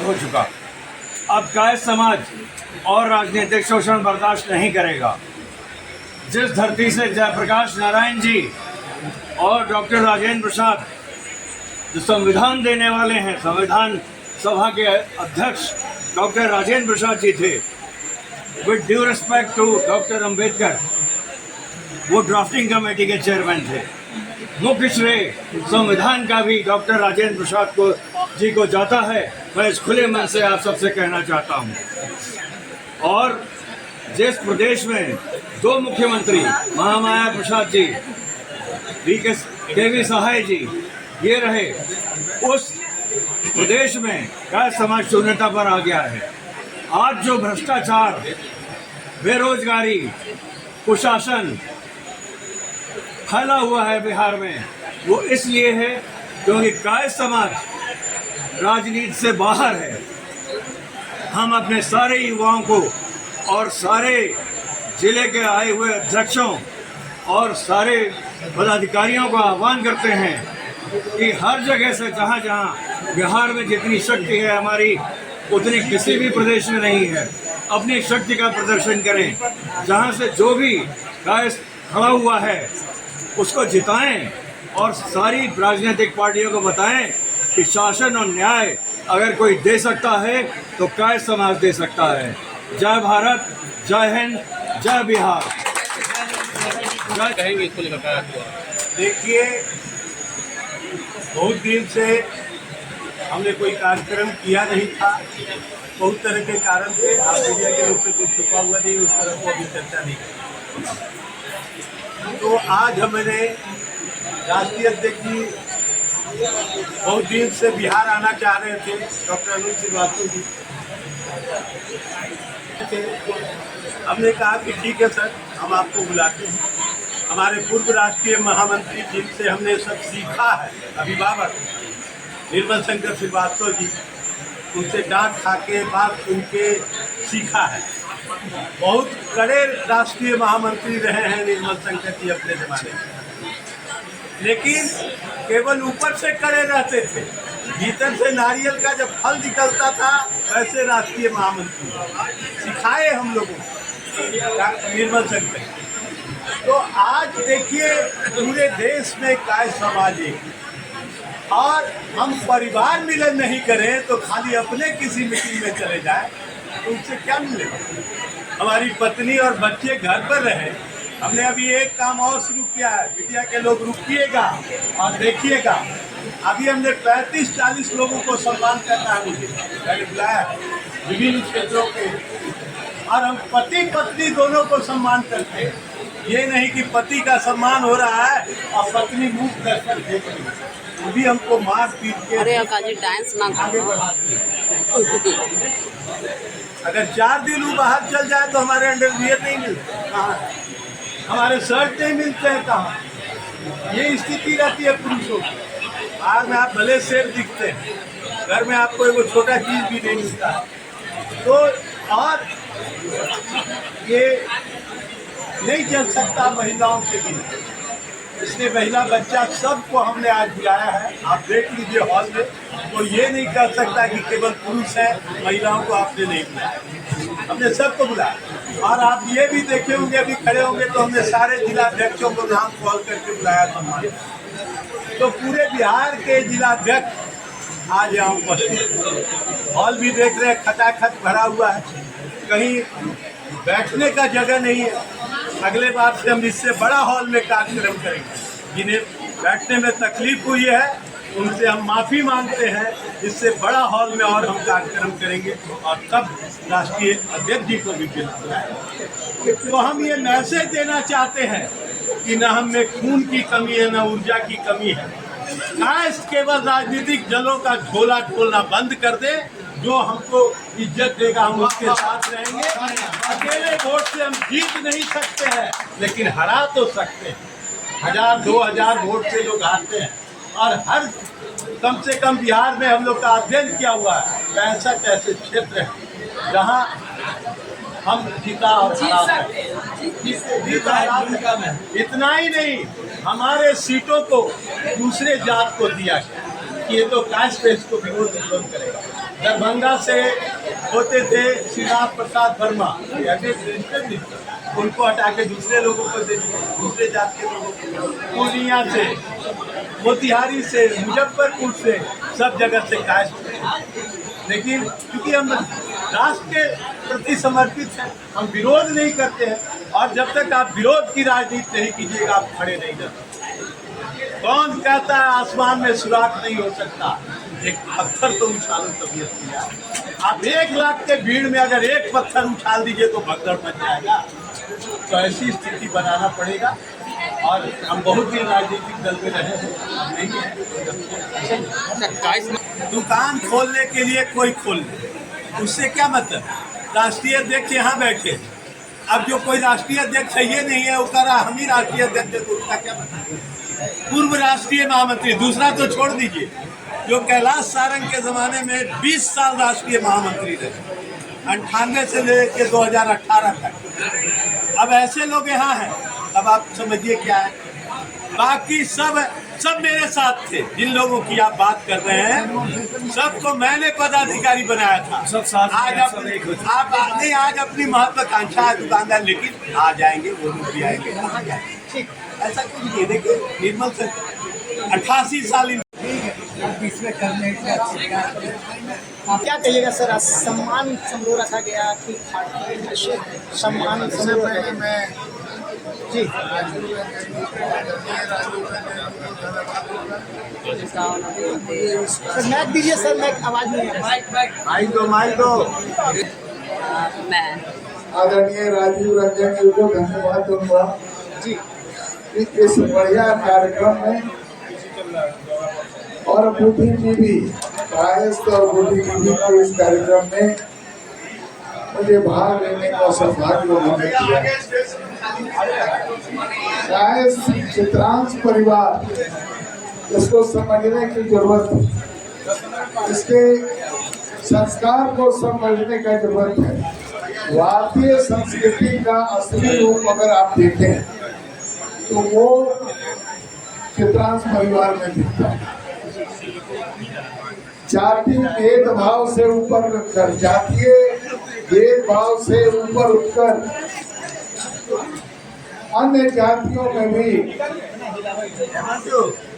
हो चुका। अब कायस्थ समाज और राजनीतिक शोषण बर्दाश्त नहीं करेगा। जिस धरती से जयप्रकाश नारायण जी और डॉक्टर राजेंद्र प्रसाद जो संविधान देने वाले हैं, संविधान सभा के अध्यक्ष डॉक्टर राजेंद्र प्रसाद जी थे, with due respect to doctor Ambedkar, वो ड्राफ्टिंग कमेटी के चेयरमैन थे। मुख्य श्रेय संविधान का भी डॉक्टर राजेंद्र प्रसाद जी को जाता है। मैं इस खुले मन से आप सबसे कहना चाहता हूँ। और जिस प्रदेश में दो मुख्यमंत्री महामाया प्रसाद जी, केवी सहाय जी ये रहे, उस प्रदेश में क्या समाज शून्यता पर आ गया है। आज जो भ्रष्टाचार, बेरोजगारी, कुशासन फैला हुआ है बिहार में, वो इसलिए है क्योंकि कायस्थ समाज राजनीति से बाहर है। हम अपने सारे युवाओं को और सारे जिले के आए हुए अध्यक्षों और सारे पदाधिकारियों को आह्वान करते हैं कि हर जगह से जहाँ जहाँ बिहार में जितनी शक्ति है हमारी, उतनी किसी भी प्रदेश में नहीं है। अपनी शक्ति का प्रदर्शन करें। जहाँ से जो भी कायस्थ खड़ा हुआ है उसको जिताएं और सारी राजनीतिक पार्टियों को बताएं कि शासन और न्याय अगर कोई दे सकता है तो कायस्थ समाज दे सकता है। जय भारत, जय हिंद, जय बिहार। कहेंगे इसको लेकर? देखिए, बहुत दिन से हमने कोई कार्यक्रम किया नहीं था, बहुत तरह के कारण थे। आप मीडिया के लोग से कुछ छुपा हुआ नहीं, उस तरह को अभी चर्चा नहीं की। तो आज हमने राष्ट्रीय अध्यक्ष जी बहुत दिन से बिहार आना चाह रहे थे, डॉक्टर अनुज श्रीवास्तव जी। हमने कहा कि ठीक है सर, हम आपको बुलाते हैं। हमारे पूर्व राष्ट्रीय महामंत्री जिनसे हमने सब सीखा है, अभिभावक निर्मल शंकर श्रीवास्तव जी, उनसे डांट खा के बात सुन के सीखा है। बहुत कड़े राष्ट्रीय महामंत्री रहे हैं निर्मल शंकर जी अपने ज़माने में, लेकिन केवल ऊपर से कड़े रहते थे, भीतर से नारियल का जब फल निकलता था वैसे राष्ट्रीय महामंत्री सिखाए हम लोगों को निर्मल शंकर। तो आज देखिए पूरे देश में कायस्थ समाज है, और हम परिवार मिलन नहीं करें तो खाली अपने किसी मीटिंग में चले जाए तो उससे क्या मिलेगा। हमारी पत्नी और बच्चे घर पर रहे। हमने अभी एक काम और शुरू किया है, मीडिया के लोग रुकिएगा और देखिएगा। अभी हमने 35-40 लोगों को सम्मान करना है, मुझे मैंने बुलाया विभिन्न क्षेत्रों के, और हम पति पत्नी दोनों को सम्मान करते हैं। ये नहीं कि पति का सम्मान हो रहा है और पत्नी मुख दर्शन देख रही है, वो भी हमको मार पीट के डांस ना आगे बढ़ाती है। अगर 4 दिन वो बाहर चल जाए तो हमारे अंडरवियर नहीं मिलते, कहाँ हमारे शर्ट नहीं मिलते हैं, कहाँ। ये स्थिति रहती है पुरुषों की। बाहर में आप भले शेर दिखते हैं, घर में आपको वो छोटा चीज़ भी नहीं मिलता। तो और ये नहीं चल सकता महिलाओं के बिना, इसलिए महिला बच्चा सबको हमने आज बुलाया है। आप देख लीजिए हॉल में, तो ये नहीं कर सकता कि केवल पुरुष है, महिलाओं को आपने नहीं बुलाया, हमने सबको बुलाया। और आप ये भी देखे होंगे, अभी खड़े होंगे तो हमने सारे जिलाध्यक्षों को नाम कॉल करके बुलाया था। तो पूरे बिहार के जिलाध्यक्ष आज यहाँ उपस्थित। हॉल भी देख रहे हैं खचाखच भरा हुआ है, कहीं बैठने का जगह नहीं है। अगले बार से हम इससे बड़ा हॉल में कार्यक्रम करेंगे। जिन्हें बैठने में तकलीफ हुई है उनसे हम माफ़ी मांगते हैं। इससे बड़ा हॉल में और हम कार्यक्रम करेंगे और तब राष्ट्रीय अध्यक्ष जी को भी बुलाएंगे। तो हम ये मैसेज देना चाहते हैं कि न हम में खून की कमी है, न ऊर्जा की कमी है। कायस्थ केवल राजनीतिक दलों का झोला खोलना बंद कर दे। जो हमको इज्जत देगा हम उसके साथ रहेंगे। अकेले वोट से हम जीत नहीं सकते हैं, लेकिन हरा तो सकते हैं। 1000-2000 वोट से लोग हारते हैं, और हर कम से कम बिहार में हम लोग का अध्ययन किया हुआ है 65 ऐसे क्षेत्र हैं जहाँ हम जीता और हरा। इतना ही नहीं, हमारे सीटों को दूसरे जात को दिया गया। कि ये तो कास्ट पे इसको विरोध करेगा। दरभंगा से होते थे श्रीराम प्रसाद वर्मा, उनको हटा के दूसरे लोगों को दे दिया, दूसरे जात के लोगों को। पूर्णिया से, मोतिहारी से, मुजफ्फरपुर से, सब जगह से कास्ट। लेकिन क्योंकि हम राष्ट्र के प्रति समर्पित हैं, हम विरोध नहीं करते हैं, और जब तक आप विरोध की राजनीति नहीं कीजिएगा आप खड़े नहीं जा सकते। कौन कहता है आसमान में सुराख नहीं हो सकता? एक पत्थर तो उछालो तबीयत की। आप 1 लाख के भीड़ में अगर एक पत्थर उछाल दीजिए तो भगदड़ मच जाएगा। तो ऐसी स्थिति बनाना पड़ेगा, और हम बहुत ही राजनीतिक दल में रहे हैं, नहीं है। दुकान खोलने के लिए कोई खोल ले, उससे क्या मतलब? राष्ट्रीय अध्यक्ष यहाँ बैठे, अब जो कोई राष्ट्रीय अध्यक्ष है ये नहीं है, वो कह रहा हम ही राष्ट्रीय अध्यक्ष है, तो उसका क्या मतलब? पूर्व राष्ट्रीय महामंत्री, दूसरा तो छोड़ दीजिए, जो कैलाश सारंग के ज़माने में 20 साल राष्ट्रीय महामंत्री रहे, 98 से लेकर 2018 तक। अब ऐसे लोग यहाँ हैं, अब आप समझिए क्या है। बाकी सब मेरे साथ थे, जिन लोगों की आप बात कर रहे हैं, सबको मैंने पदाधिकारी बनाया था। सब साथ आज आप नहीं, आज अपनी महत्वाकांक्षा है दुकानदार, लेकिन आ जाएंगे, वो लोग भी आएंगे, कहाँ जाएंगे? ऐसा कुछ नहीं। देखिए निर्मल से 88 साल इसमें करने क्या कहिएगा सर? आज सम्मान समारोह रखा गया कि सम्मान समारोह? पहले मैं जी सर मैक दीजिए सर, मैक आवाज़ नहीं है। माइक दो। मैं आदरणीय राजीव रंजन जी को धन्यवाद दूंगा जी इस बढ़िया कार्यक्रम में, और बुद्धिजीवी कायस्थ और बुद्धिजीवी के इस कार्यक्रम में मुझे भाग लेने का सौभाग्य उन्होंने किया। कायस्थ चित्रांश परिवार, इसको समझने की जरूरत है, इसके संस्कार को समझने का जरूरत है। भारतीय संस्कृति का असली रूप अगर आप देखें तो वो चित्रांश परिवार में दिखता है। जाति भेदभाव से ऊपर उठकर, जातीय भेदभाव से ऊपर उठकर अन्य जातियों में भी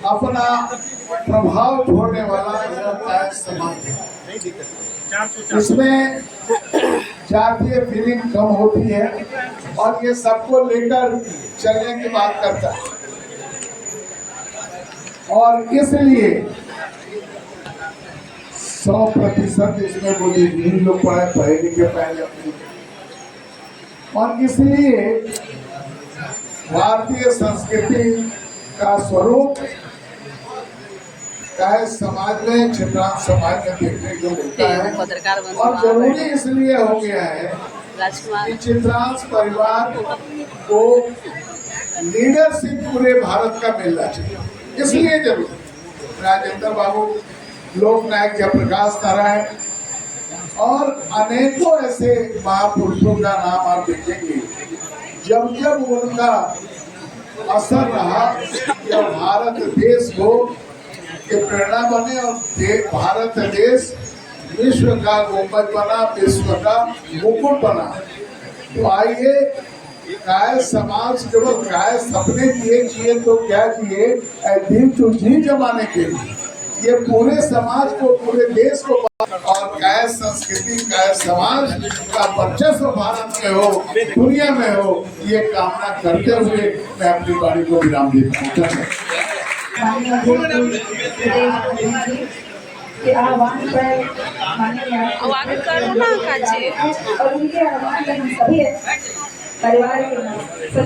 अपना प्रभाव छोड़ने वाला यह समाज है। इसमें जातीय फीलिंग कम होती है, और ये सबको लेकर चलने की बात करता है, और इसलिए 100% इसमें बुद्धिजीवी लोग पढ़े लिखे पाए जाते हैं, और इसलिए भारतीय संस्कृति का स्वरूप समाज में, चित्रांश समाज में देखने को मिलता है। और जरूरी इसलिए हो गया है कि चित्रांश परिवार को लीडरशिप पूरे भारत का मिलना चाहिए, इसलिए जरूरी। राजेंद्र बाबू, लोक नायक जयप्रकाश नारायण और अनेकों ऐसे महापुरुषों का नाम आप देखेंगे, जब जब उनका असर रहा, जब भारत देश को के प्रेरणा बने और भारत देश विश्व का गुंबद बना, विश्व का मुकुट बना। तो आइए, काय समाज केवल काय सपने किए तो क्या किए, दिन तो जी जमाने के लिए ये पूरे समाज को, पूरे देश को, और काय संस्कृति, काय समाज का वर्चस्व भारत में हो, दुनिया में हो, ये कामना करते हुए मैं अपनी वाणी को विराम देता हूँ। के आह्वान पर माननीय और उनके आह्वान पर हम सभी परिवार के सदस्य